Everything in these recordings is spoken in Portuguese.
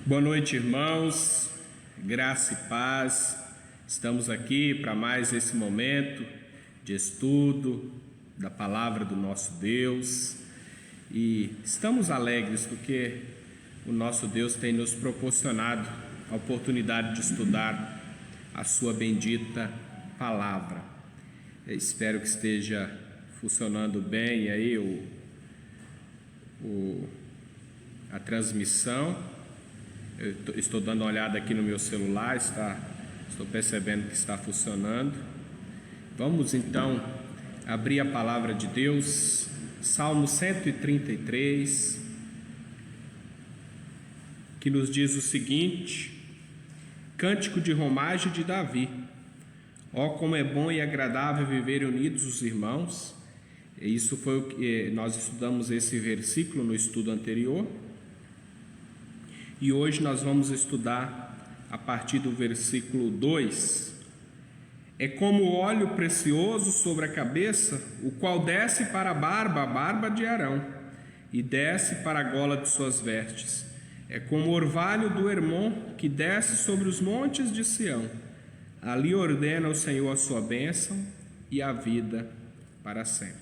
Boa noite, irmãos, graça e paz. Estamos aqui para mais esse momento de estudo da palavra do nosso Deus e estamos alegres porque o nosso Deus tem nos proporcionado a oportunidade de estudar a sua bendita palavra. Eu espero que esteja funcionando bem aí a transmissão. Eu estou dando uma olhada aqui no meu celular, estou percebendo que está funcionando. Vamos então abrir a palavra de Deus, Salmo 133, que nos diz o seguinte: Cântico de romagem de Davi. Ó, como é bom e agradável viver unidos os irmãos. Isso foi o que nós estudamos esse versículo no estudo anterior. E hoje nós vamos estudar a partir do versículo 2. É como óleo precioso sobre a cabeça, o qual desce para a barba de Arão, e desce para a gola de suas vestes. É como o orvalho do Hermon, que desce sobre os montes de Sião. Ali ordena o Senhor a sua bênção e a vida para sempre.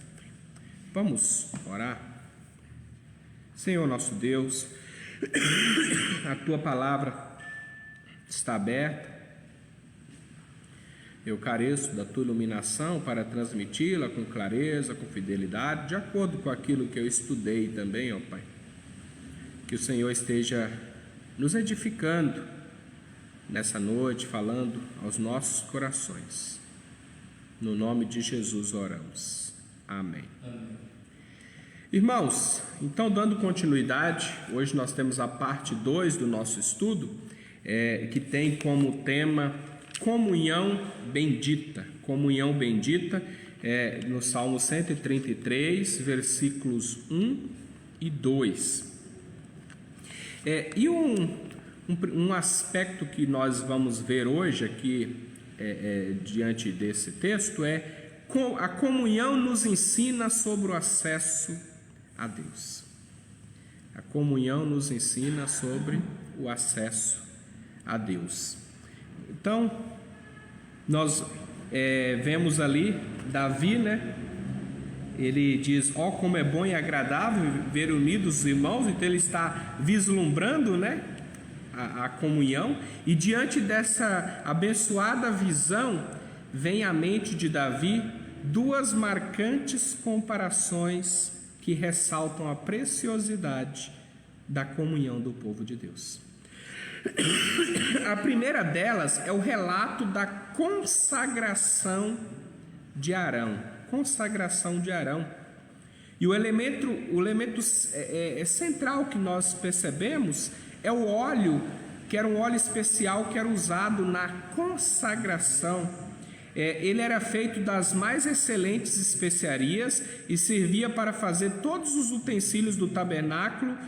Vamos orar? Senhor nosso Deus, a tua palavra está aberta. Eu careço da tua iluminação para transmiti-la com clareza, com fidelidade, de acordo com aquilo que eu estudei também, ó Pai. Que o Senhor esteja nos edificando nessa noite, falando aos nossos corações. No nome de Jesus oramos. Amém. Amém. Irmãos, então dando continuidade, hoje nós temos a parte 2 do nosso estudo, que tem como tema comunhão bendita. Comunhão bendita, no Salmo 133, versículos 1 e 2. E um aspecto que nós vamos ver hoje aqui, diante desse texto, a comunhão nos ensina sobre o acesso a Deus. A comunhão nos ensina sobre o acesso a Deus. Então, nós vemos ali Davi, né? Ele diz: ó, como é bom e agradável ver unidos os irmãos. Então ele está vislumbrando, né, a comunhão. E diante dessa abençoada visão, vem à mente de Davi duas marcantes comparações que ressaltam a preciosidade da comunhão do povo de Deus. A primeira delas é o relato da consagração de Arão. Consagração de Arão. E o elemento central que nós percebemos é o óleo, que era um óleo especial que era usado na consagração. Ele era feito das mais excelentes especiarias e servia para fazer todos os utensílios do tabernáculo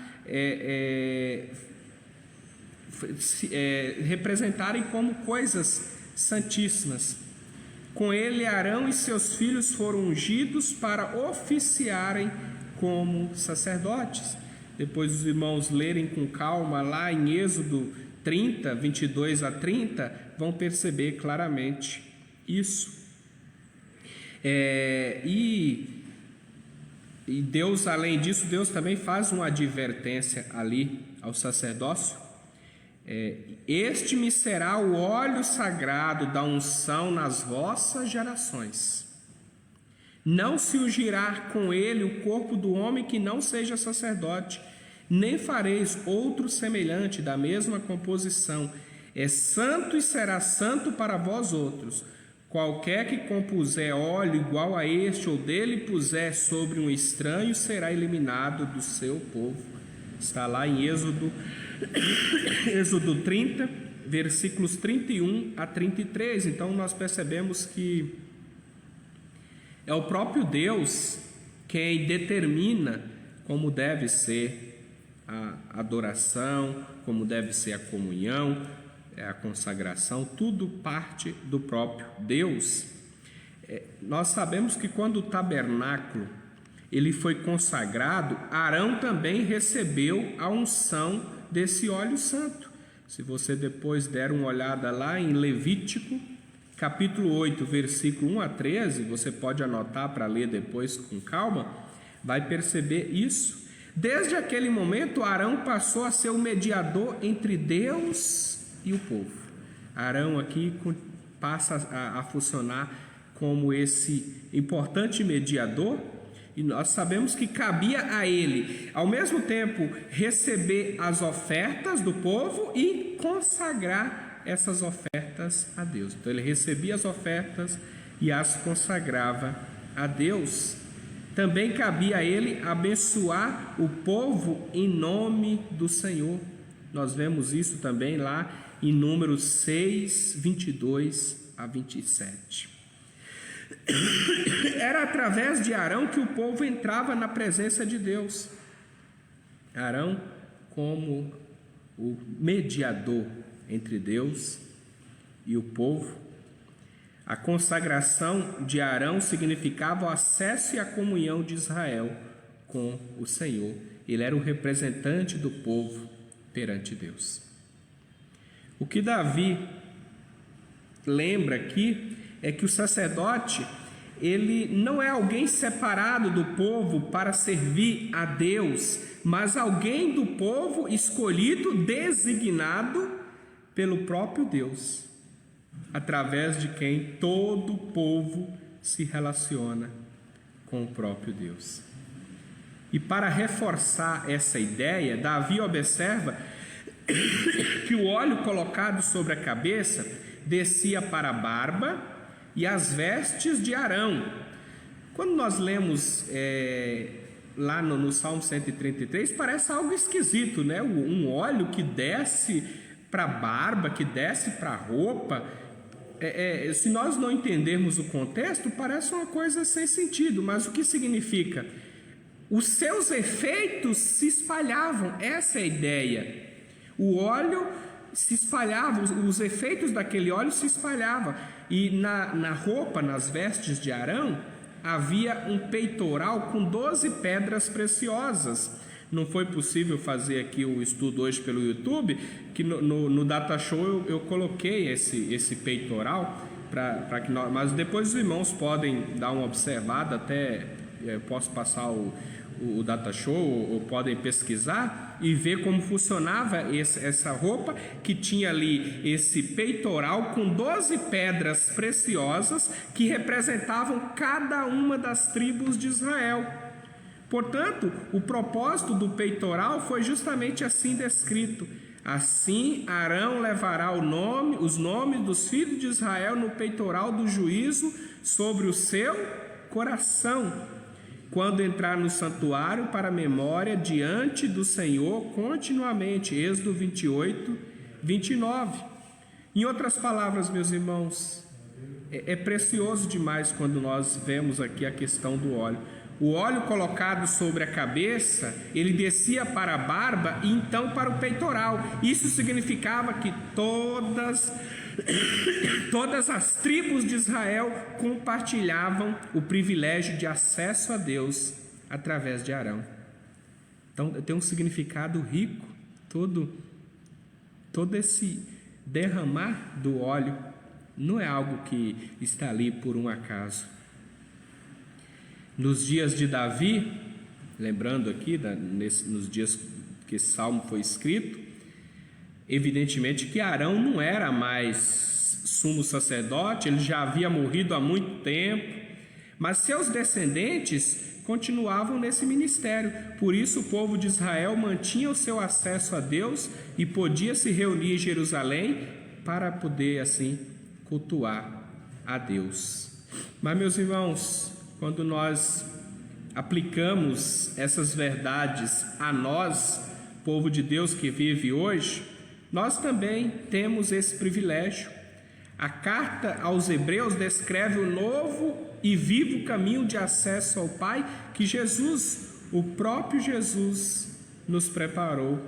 representarem como coisas santíssimas. Com ele, Arão e seus filhos foram ungidos para oficiarem como sacerdotes. Depois os irmãos lerem com calma lá em Êxodo 30, 22 a 30, vão perceber claramente isso. E Deus, além disso, Deus também faz uma advertência ali ao sacerdócio. Este me será o óleo sagrado da unção nas vossas gerações. Não se ungirá com ele o corpo do homem que não seja sacerdote, nem fareis outro semelhante da mesma composição. É santo e será santo para vós outros. Qualquer que compuser óleo igual a este ou dele puser sobre um estranho será eliminado do seu povo. Está lá em Êxodo 30, versículos 31 a 33. Então nós percebemos que é o próprio Deus quem determina como deve ser a adoração, como deve ser a comunhão, a consagração, tudo parte do próprio Deus. Nós sabemos que quando o tabernáculo ele foi consagrado, Arão também recebeu a unção desse óleo santo. Se você depois der uma olhada lá em Levítico, capítulo 8, versículo 1 a 13, você pode anotar para ler depois com calma, vai perceber isso. Desde aquele momento, Arão passou a ser o mediador entre Deus e o povo. Arão aqui passa a funcionar como esse importante mediador, e nós sabemos que cabia a ele, ao mesmo tempo, receber as ofertas do povo e consagrar essas ofertas a Deus. Então ele recebia as ofertas e as consagrava a Deus. Também cabia a ele abençoar o povo em nome do Senhor. Nós vemos isso também lá em Números 6, 22 a 27. Era através de Arão que o povo entrava na presença de Deus. Arão como o mediador entre Deus e o povo. A consagração de Arão significava o acesso e a comunhão de Israel com o Senhor. Ele era o representante do povo perante Deus. O que Davi lembra aqui é que o sacerdote, ele não é alguém separado do povo para servir a Deus, mas alguém do povo escolhido, designado pelo próprio Deus, através de quem todo o povo se relaciona com o próprio Deus. E para reforçar essa ideia, Davi observa que o óleo colocado sobre a cabeça descia para a barba e as vestes de Arão. Quando nós lemos lá no Salmo 133, parece algo esquisito, né? Um óleo que desce para a barba, que desce para a roupa. Se nós não entendermos o contexto, parece uma coisa sem sentido, mas o que significa? Os seus efeitos se espalhavam, essa é a ideia. O óleo se espalhava, os efeitos daquele óleo se espalhavam. E na roupa, nas vestes de Arão, havia um peitoral com 12 pedras preciosas. Não foi possível fazer aqui o estudo hoje pelo YouTube, que no Data Show eu coloquei esse peitoral, mas depois os irmãos podem dar uma observada, até posso passar o Data Show, ou podem pesquisar e ver como funcionava essa roupa, que tinha ali esse peitoral com 12 pedras preciosas que representavam cada uma das tribos de Israel. Portanto, o propósito do peitoral foi justamente assim descrito: assim Arão levará os nomes dos filhos de Israel no peitoral do juízo sobre o seu coração, quando entrar no santuário para memória diante do Senhor continuamente. Êxodo 28, 29. Em outras palavras, meus irmãos, é precioso demais quando nós vemos aqui a questão do óleo. O óleo colocado sobre a cabeça, ele descia para a barba e então para o peitoral. Isso significava que todas as tribos de Israel compartilhavam o privilégio de acesso a Deus através de Arão. Então tem um significado rico, todo esse derramar do óleo não é algo que está ali por um acaso. Nos dias de Davi, lembrando aqui, nos dias que esse salmo foi escrito, evidentemente que Arão não era mais sumo sacerdote, ele já havia morrido há muito tempo, mas seus descendentes continuavam nesse ministério. Por isso o povo de Israel mantinha o seu acesso a Deus e podia se reunir em Jerusalém para poder assim cultuar a Deus. Mas, meus irmãos, quando nós aplicamos essas verdades a nós, povo de Deus que vive hoje, nós também temos esse privilégio. A carta aos Hebreus descreve o novo e vivo caminho de acesso ao Pai que Jesus, o próprio Jesus, nos preparou.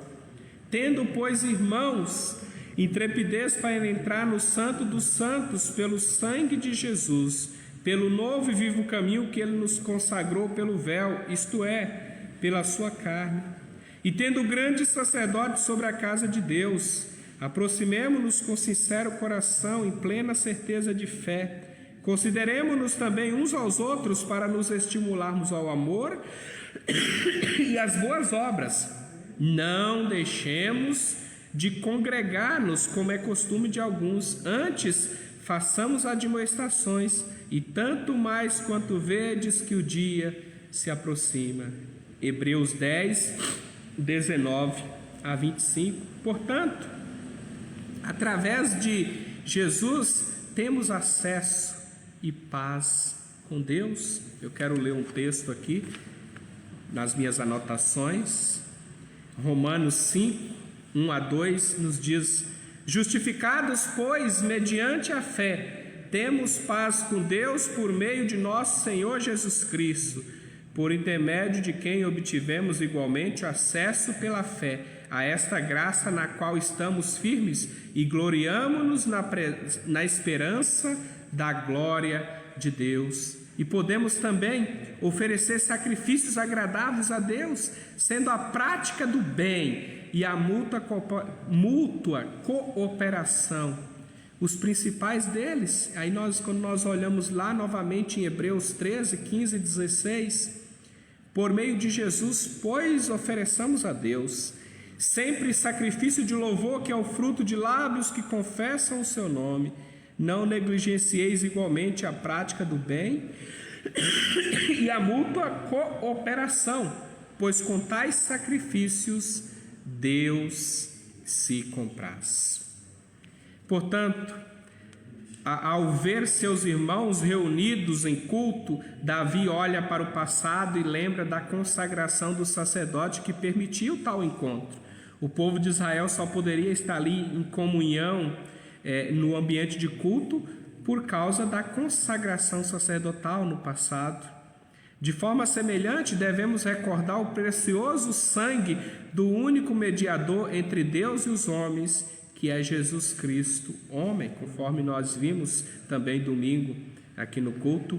Tendo, pois, irmãos, intrepidez para entrar no Santo dos Santos pelo sangue de Jesus, pelo novo e vivo caminho que Ele nos consagrou pelo véu, isto é, pela sua carne. E tendo grande sacerdote sobre a casa de Deus, aproximemo-nos com sincero coração, em plena certeza de fé. Consideremo-nos também uns aos outros para nos estimularmos ao amor e às boas obras. Não deixemos de congregar-nos, como é costume de alguns. Antes, façamos admoestações, e tanto mais quanto vedes que o dia se aproxima. Hebreus 10, 19 a 25. Portanto, através de Jesus, temos acesso e paz com Deus. Eu quero ler um texto aqui nas minhas anotações. Romanos 5, 1 a 2 nos diz: justificados, pois, mediante a fé, temos paz com Deus por meio de nosso Senhor Jesus Cristo, por intermédio de quem obtivemos igualmente acesso pela fé a esta graça na qual estamos firmes e gloriamo-nos na esperança da glória de Deus. E podemos também oferecer sacrifícios agradáveis a Deus, sendo a prática do bem e a mútua cooperação os principais deles. Aí quando nós olhamos lá novamente em Hebreus 13, 15 e 16, por meio de Jesus, pois, ofereçamos a Deus sempre sacrifício de louvor, que é o fruto de lábios que confessam o seu nome. Não negligencieis igualmente a prática do bem e a mútua cooperação, pois com tais sacrifícios Deus se compraz. Portanto, ao ver seus irmãos reunidos em culto, Davi olha para o passado e lembra da consagração do sacerdote que permitiu tal encontro. O povo de Israel só poderia estar ali em comunhão no ambiente de culto por causa da consagração sacerdotal no passado. De forma semelhante, devemos recordar o precioso sangue do único mediador entre Deus e os homens, que é Jesus Cristo, homem, conforme nós vimos também domingo aqui no culto,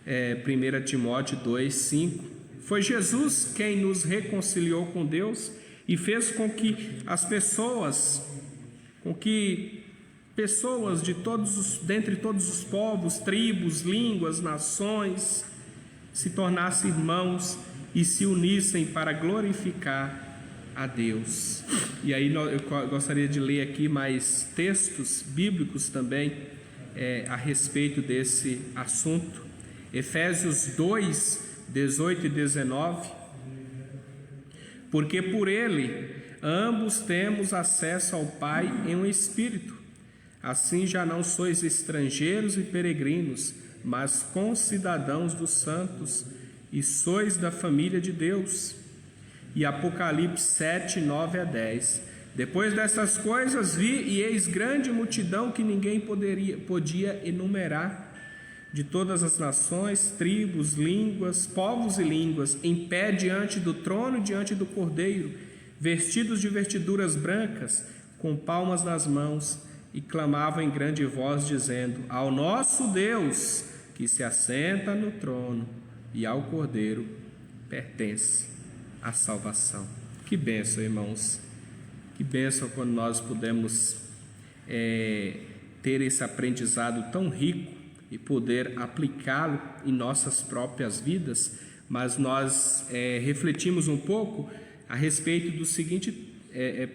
1 Timóteo 2, 5. Foi Jesus quem nos reconciliou com Deus e fez com que as pessoas, dentre todos os povos, tribos, línguas, nações, se tornassem irmãos e se unissem para glorificar a Deus. E aí eu gostaria de ler aqui mais textos bíblicos também a respeito desse assunto. Efésios 2, 18 e 19. Porque por ele ambos temos acesso ao Pai em um Espírito. Assim já não sois estrangeiros e peregrinos, mas concidadãos dos santos, e sois da família de Deus. E Apocalipse 7, 9 a 10. Depois dessas coisas vi, e eis grande multidão que ninguém podia enumerar, de todas as nações, tribos, línguas, povos e línguas, em pé diante do trono e diante do Cordeiro, vestidos de vestiduras brancas, com palmas nas mãos, e clamavam em grande voz, dizendo: ao nosso Deus, que se assenta no trono, e ao Cordeiro pertence a salvação. Que bênção, irmãos, que bênção quando nós podemos ter esse aprendizado tão rico e poder aplicá-lo em nossas próprias vidas. Mas nós refletimos um pouco a respeito do seguinte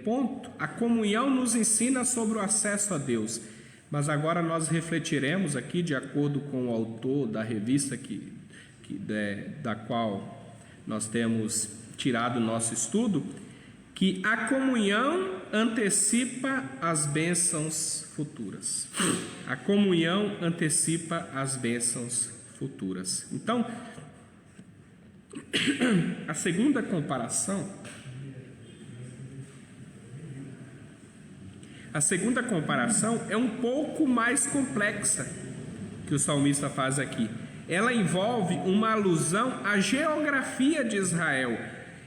ponto: a comunhão nos ensina sobre o acesso a Deus, mas agora nós refletiremos aqui, de acordo com o autor da revista da qual nós temos tirado o nosso estudo, que a comunhão antecipa as bênçãos futuras. A comunhão antecipa as bênçãos futuras. Então, a segunda comparação é um pouco mais complexa que o salmista faz aqui. Ela envolve uma alusão à geografia de Israel.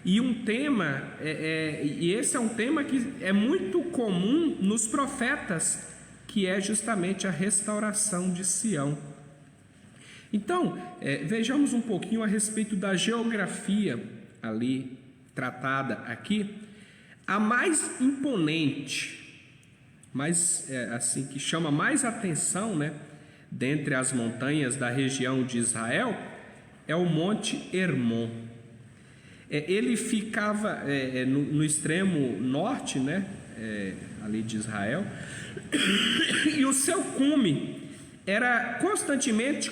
E um tema, e esse é um tema que é muito comum nos profetas, que é justamente a restauração de Sião. Então, vejamos um pouquinho a respeito da geografia ali tratada aqui, a mais imponente, assim, que chama mais atenção, né, dentre as montanhas da região de Israel, é o Monte Hermon. Ele ficava no extremo norte, né, ali de Israel, e o seu cume era constantemente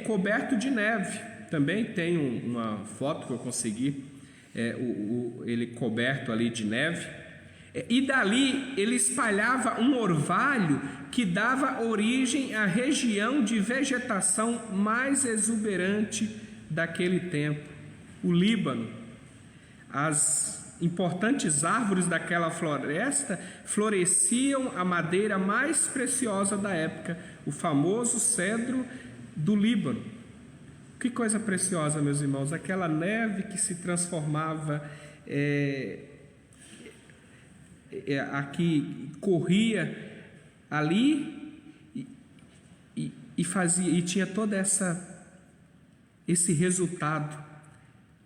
coberto de neve. Também tem uma foto que eu consegui, ele coberto ali de neve, e dali ele espalhava um orvalho que dava origem à região de vegetação mais exuberante daquele tempo, o Líbano. As importantes árvores daquela floresta floresciam a madeira mais preciosa da época, o famoso cedro do Líbano. Que coisa preciosa, meus irmãos, aquela neve que se transformava, aqui corria ali e fazia, e tinha todo esse resultado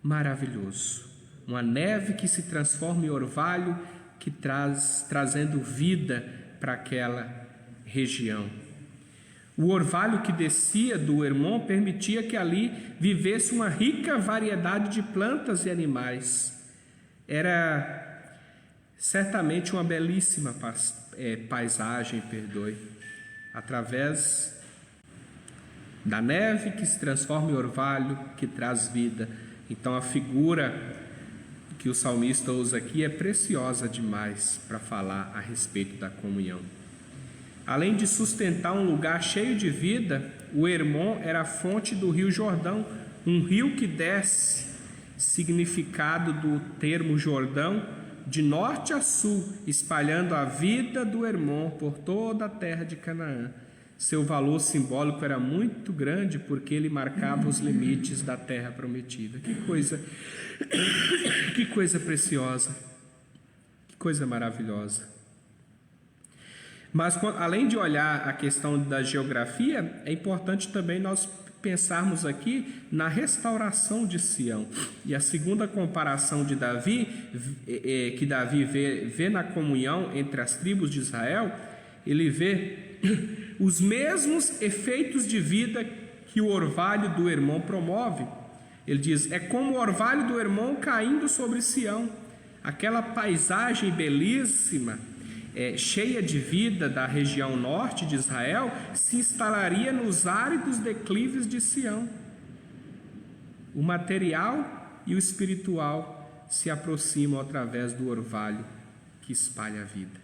maravilhoso. Uma neve que se transforma em orvalho, que trazendo vida para aquela região. O orvalho que descia do Hermon permitia que ali vivesse uma rica variedade de plantas e animais. Era certamente uma belíssima paisagem, através da neve que se transforma em orvalho, que traz vida. Então a figura que o salmista usa aqui é preciosa demais para falar a respeito da comunhão. Além de sustentar um lugar cheio de vida, o Hermon era a fonte do rio Jordão, um rio que desce, significado do termo Jordão, de norte a sul, espalhando a vida do Hermon por toda a terra de Canaã. Seu valor simbólico era muito grande porque ele marcava os limites da terra prometida. Que coisa preciosa, que coisa maravilhosa. Mas além de olhar a questão da geografia, é importante também nós pensarmos aqui na restauração de Sião. E a segunda comparação de Davi, que Davi vê na comunhão entre as tribos de Israel, ele vê os mesmos efeitos de vida que o orvalho do Hermon promove. Ele diz: é como o orvalho do Hermon caindo sobre Sião, aquela paisagem belíssima, cheia de vida da região norte de Israel, se instalaria nos áridos declives de Sião. O material e o espiritual se aproximam através do orvalho que espalha a vida.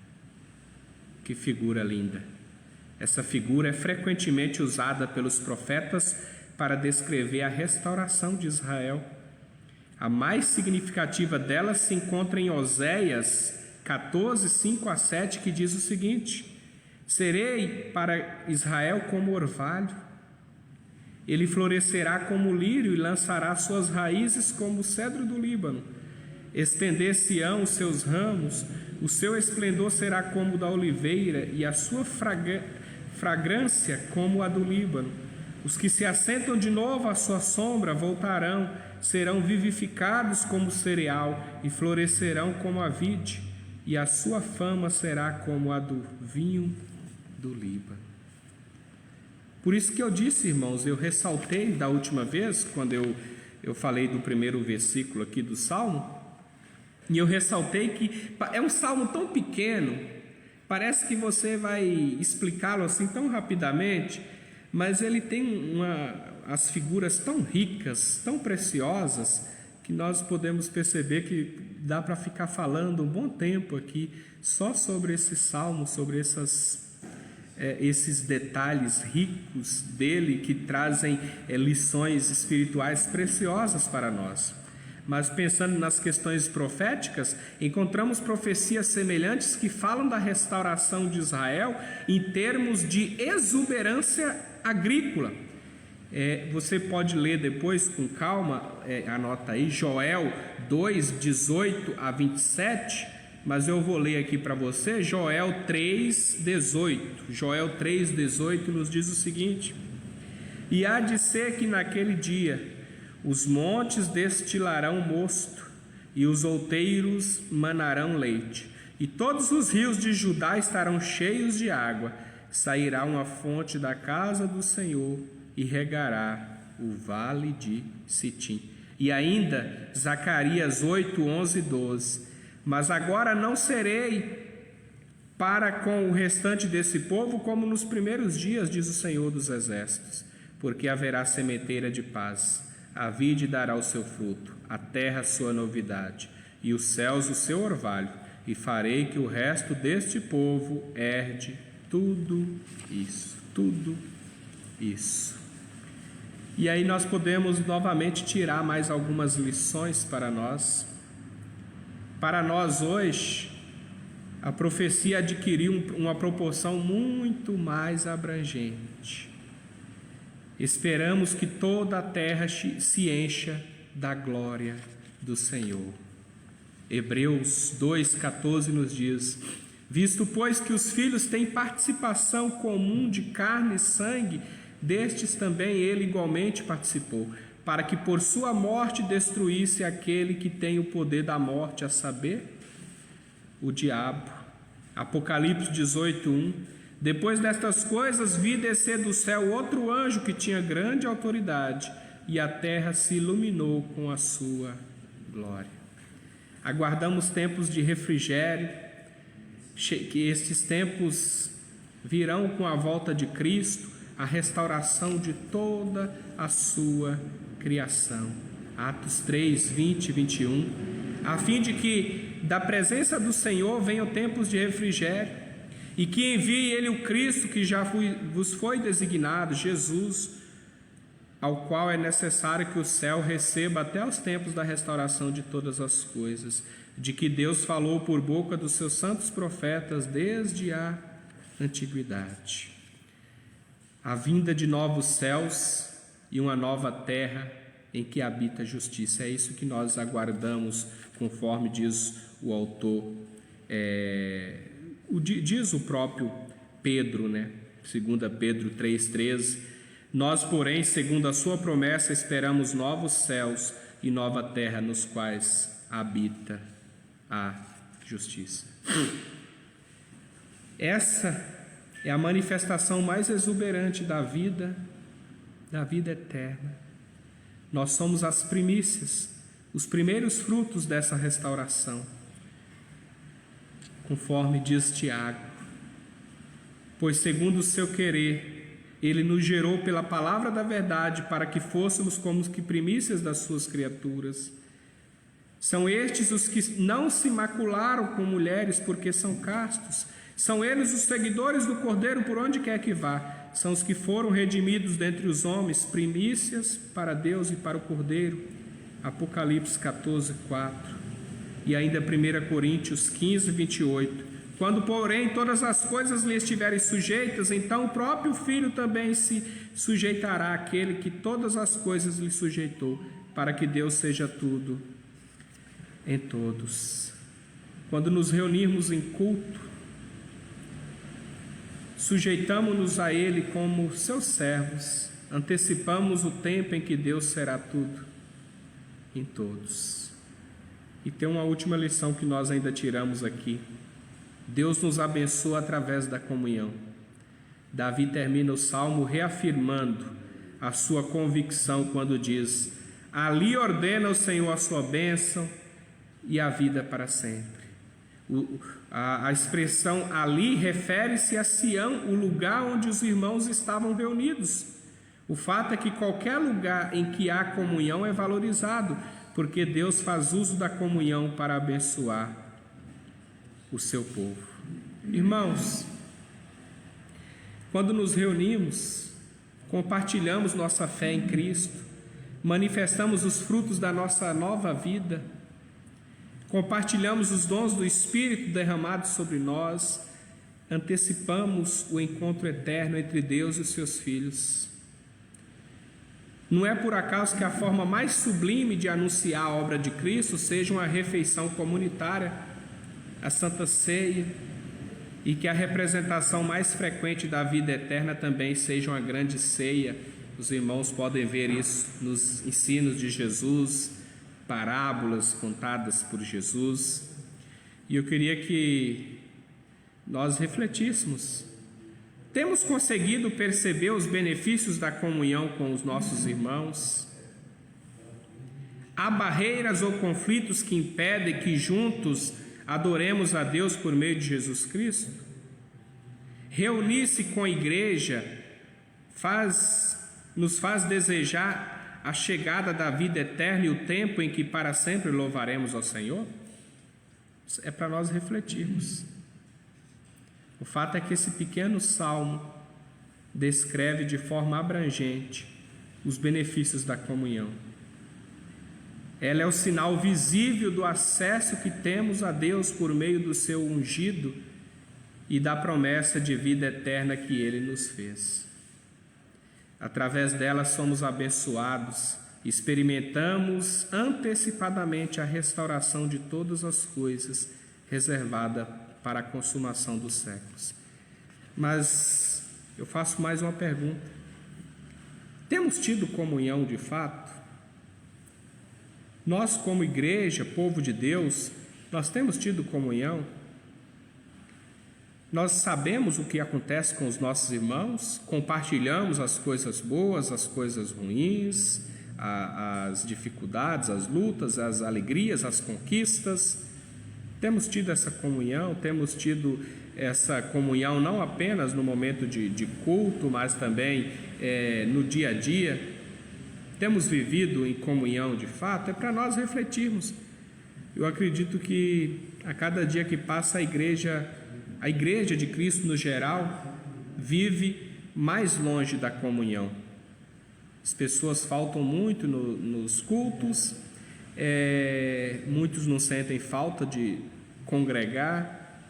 Que figura linda! Essa figura é frequentemente usada pelos profetas para descrever a restauração de Israel. A mais significativa delas se encontra em Oséias 14, 5 a 7, que diz o seguinte: serei para Israel como orvalho, ele florescerá como lírio e lançará suas raízes como o cedro do Líbano. Estender-se-ão os seus ramos, o seu esplendor será como o da oliveira e a sua fragrância como a do Líbano. Os que se assentam de novo à sua sombra voltarão, serão vivificados como cereal e florescerão como a vide, e a sua fama será como a do vinho do Líbano. Por isso que eu disse, irmãos, eu ressaltei da última vez, quando eu falei do primeiro versículo aqui do Salmo, e eu ressaltei que é um salmo tão pequeno, parece que você vai explicá-lo assim tão rapidamente, mas ele tem as figuras tão ricas, tão preciosas, que nós podemos perceber que dá para ficar falando um bom tempo aqui só sobre esse salmo, sobre esses detalhes ricos dele que trazem lições espirituais preciosas para nós. Mas pensando nas questões proféticas, encontramos profecias semelhantes que falam da restauração de Israel em termos de exuberância agrícola. Você pode ler depois com calma, anota aí, Joel 2, 18 a 27, mas eu vou ler aqui para você, Joel 3, 18. Joel 3, 18 nos diz o seguinte: e há de ser que naquele dia os montes destilarão mosto, e os outeiros manarão leite, e todos os rios de Judá estarão cheios de água. Sairá uma fonte da casa do Senhor e regará o vale de Sitim. E ainda Zacarias 8, 11 e 12. Mas agora não serei para com o restante desse povo como nos primeiros dias, diz o Senhor dos Exércitos, porque haverá sementeira de paz, a vide dará o seu fruto, a terra a sua novidade, e os céus o seu orvalho, e farei que o resto deste povo herde tudo isso, tudo isso. E aí nós podemos novamente tirar mais algumas lições para nós. Para nós hoje, a profecia adquiriu uma proporção muito mais abrangente. Esperamos que toda a terra se encha da glória do Senhor. Hebreus 2,14 nos diz: visto, pois, que os filhos têm participação comum de carne e sangue, destes também ele igualmente participou, para que por sua morte destruísse aquele que tem o poder da morte, a saber, o diabo. Apocalipse 18:1. Depois destas coisas vi descer do céu outro anjo que tinha grande autoridade, e a terra se iluminou com a sua glória. Aguardamos tempos de refrigério, que estes tempos virão com a volta de Cristo, a restauração de toda a sua criação. Atos 3, 20 e 21. A fim de que da presença do Senhor venham tempos de refrigério, e que envie Ele o Cristo que já vos foi designado, Jesus, ao qual é necessário que o céu receba até os tempos da restauração de todas as coisas, de que Deus falou por boca dos seus santos profetas desde a antiguidade. A vinda de novos céus e uma nova terra em que habita a justiça. É isso que nós aguardamos, conforme diz o autor, diz o próprio Pedro, 2 Pedro 3,13. Nós, porém, segundo a sua promessa, esperamos novos céus e nova terra nos quais habita a justiça. Essa é a manifestação mais exuberante da vida eterna. Nós somos as primícias, os primeiros frutos dessa restauração, conforme diz Tiago. Pois segundo o seu querer, Ele nos gerou pela palavra da verdade, para que fôssemos como que primícias das suas criaturas. São estes os que não se macularam com mulheres, porque são castos. São eles os seguidores do Cordeiro por onde quer que vá. São os que foram redimidos dentre os homens, primícias para Deus e para o Cordeiro. Apocalipse 14, 4. E ainda 1 Coríntios 15, 28. Quando, porém, todas as coisas lhe estiverem sujeitas, então o próprio Filho também se sujeitará àquele que todas as coisas lhe sujeitou, para que Deus seja tudo em todos. Quando nos reunirmos em culto, sujeitamo-nos a Ele como seus servos, antecipamos o tempo em que Deus será tudo em todos. E tem uma última lição que nós ainda tiramos aqui. Deus nos abençoa através da comunhão. Davi termina o salmo reafirmando a sua convicção quando diz: ali ordena o Senhor a sua bênção e a vida para sempre. A expressão ali refere-se a Sião, o lugar onde os irmãos estavam reunidos. O fato é que qualquer lugar em que há comunhão é valorizado, porque Deus faz uso da comunhão para abençoar o seu povo. Irmãos, quando nos reunimos, compartilhamos nossa fé em Cristo, manifestamos os frutos da nossa nova vida, compartilhamos os dons do Espírito derramados sobre nós, antecipamos o encontro eterno entre Deus e os seus filhos. Não é por acaso que a forma mais sublime de anunciar a obra de Cristo seja uma refeição comunitária, a Santa Ceia, e que a representação mais frequente da vida eterna também seja uma grande ceia. Os irmãos podem ver isso nos ensinos de Jesus, parábolas contadas por Jesus, e eu queria que nós refletíssemos. Temos conseguido perceber os benefícios da comunhão com os nossos irmãos? Há barreiras ou conflitos que impedem que juntos adoremos a Deus por meio de Jesus Cristo? Reunir-se com a igreja nos faz desejar a chegada da vida eterna e o tempo em que para sempre louvaremos ao Senhor? É para nós refletirmos. O fato é que esse pequeno salmo descreve de forma abrangente os benefícios da comunhão. Ela é o sinal visível do acesso que temos a Deus por meio do seu ungido e da promessa de vida eterna que Ele nos fez. Através dela somos abençoados, experimentamos antecipadamente a restauração de todas as coisas reservada para a consumação dos séculos. Mas eu faço mais uma pergunta: temos tido comunhão de fato? Nós, como igreja, povo de Deus, nós temos tido comunhão? Nós sabemos o que acontece com os nossos irmãos? Compartilhamos as coisas boas, as coisas ruins, as dificuldades, as lutas, as alegrias, as conquistas? Temos tido essa comunhão? Temos tido essa comunhão não apenas no momento de culto, mas também no dia a dia? Temos vivido em comunhão de fato? É para nós refletirmos. Eu acredito que a cada dia que passa a igreja de Cristo no geral vive mais longe da comunhão. As pessoas faltam muito nos cultos, muitos não sentem falta de congregar,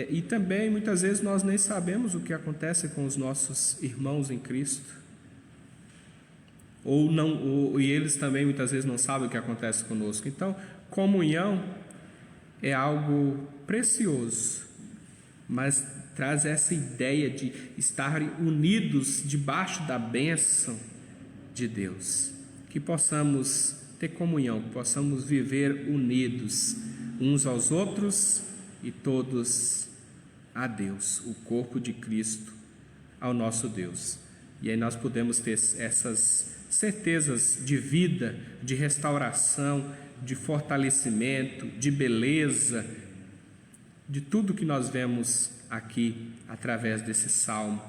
e também muitas vezes nós nem sabemos o que acontece com os nossos irmãos em Cristo. E eles também muitas vezes não sabem o que acontece conosco. Então, comunhão é algo precioso, mas traz essa ideia de estar unidos debaixo da bênção de Deus. Que possamos ter comunhão, que possamos viver unidos uns aos outros e todos a Deus, o corpo de Cristo ao nosso Deus. E aí nós podemos ter essas certezas de vida, de restauração, de fortalecimento, de beleza, de tudo que nós vemos aqui através desse salmo.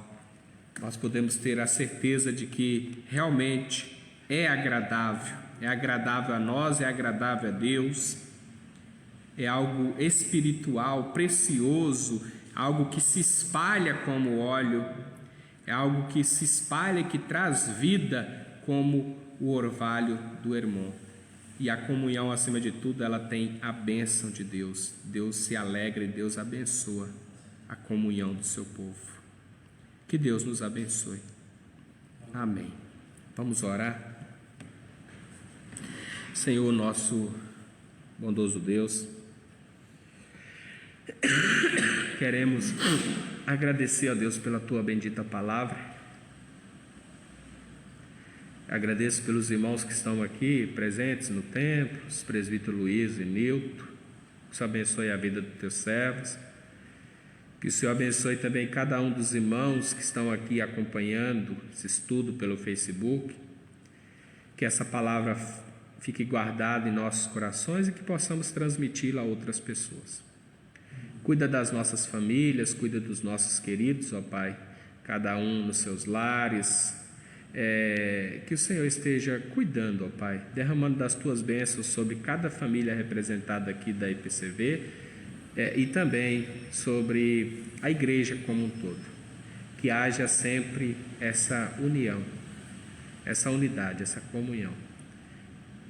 Nós podemos ter a certeza de que realmente é agradável a nós, é agradável a Deus, é algo espiritual, precioso, algo que se espalha como óleo, é algo que se espalha e que traz vida como o orvalho do Hermon. E a comunhão, acima de tudo, ela tem a bênção de Deus. Deus se alegra e Deus abençoa a comunhão do seu povo. Que Deus nos abençoe. Amém. Vamos orar. Senhor, nosso bondoso Deus, queremos agradecer a Deus pela tua bendita palavra. Agradeço pelos irmãos que estão aqui presentes no templo, os presbíteros Luiz e Nilton. Que o Senhor abençoe a vida dos teus servos. Que o Senhor abençoe também cada um dos irmãos que estão aqui acompanhando esse estudo pelo Facebook. Que essa palavra fique guardada em nossos corações e que possamos transmiti-la a outras pessoas. Cuida das nossas famílias, cuida dos nossos queridos, ó Pai, cada um nos seus lares. Que o Senhor esteja cuidando, ó Pai, derramando das tuas bênçãos sobre cada família representada aqui da IPCV, e também sobre a igreja como um todo. Que haja sempre essa união, essa unidade, essa comunhão.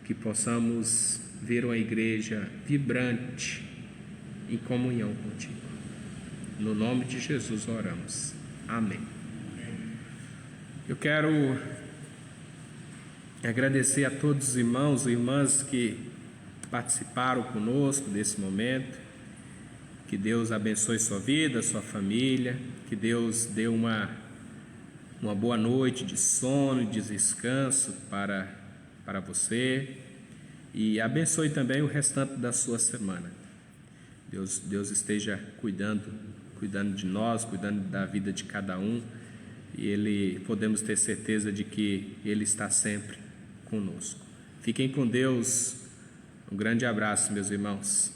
Que possamos ver uma igreja vibrante em comunhão contigo. No nome de Jesus oramos. Amém. Eu quero agradecer a todos os irmãos e irmãs que participaram conosco desse momento. Que Deus abençoe sua vida, sua família. Que Deus dê uma boa noite de sono e de descanso para você. e abençoe também o restante da sua semana. Deus esteja cuidando de nós, cuidando da vida de cada um, e podemos ter certeza de que Ele está sempre conosco. Fiquem com Deus. Um grande abraço, meus irmãos.